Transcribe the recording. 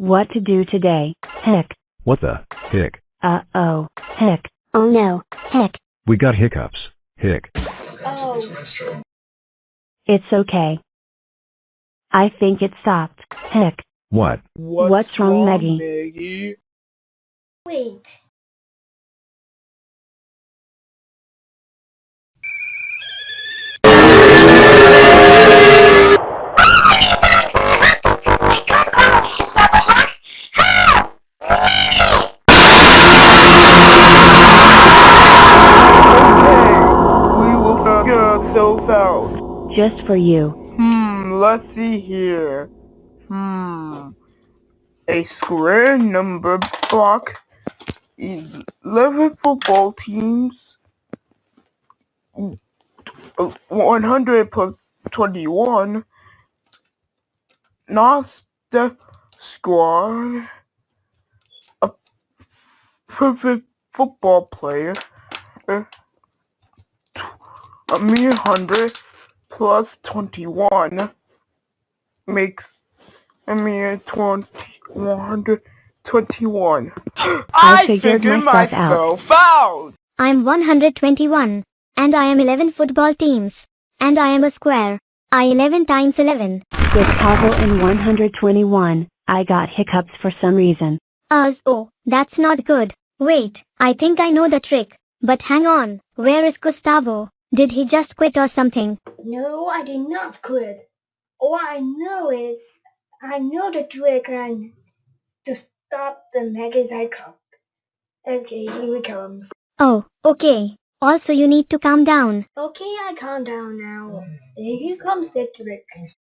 What to do today? Heck. What the hick? Uh-oh. Heck. Oh no, heck. We got hiccups. Hick. Oh. It's okay. I think it stopped. Heck. What? What's wrong, Meggy? Meggy? Wait. We will figure ourselves out. Just for you. Let's see here. A square number block, 11 football teams, 100 plus 21, not the squad, a perfect football player, a mere 100 plus 21 makes a mere 121. I figured myself out! I'm 121. And I am 11 football teams. And I am a square. I 11 times 11. With puzzle in 121, I got hiccups for some reason. Oh, that's not good. Wait, I think I know the trick. But hang on, where is Gustavo? Did he just quit or something? No, I did not quit. All I know is, I know the trick and to stop the Meggy's hiccup. Okay, here he comes. Oh, okay. Also you need to calm down. Okay, I calm down now. Here comes the trick.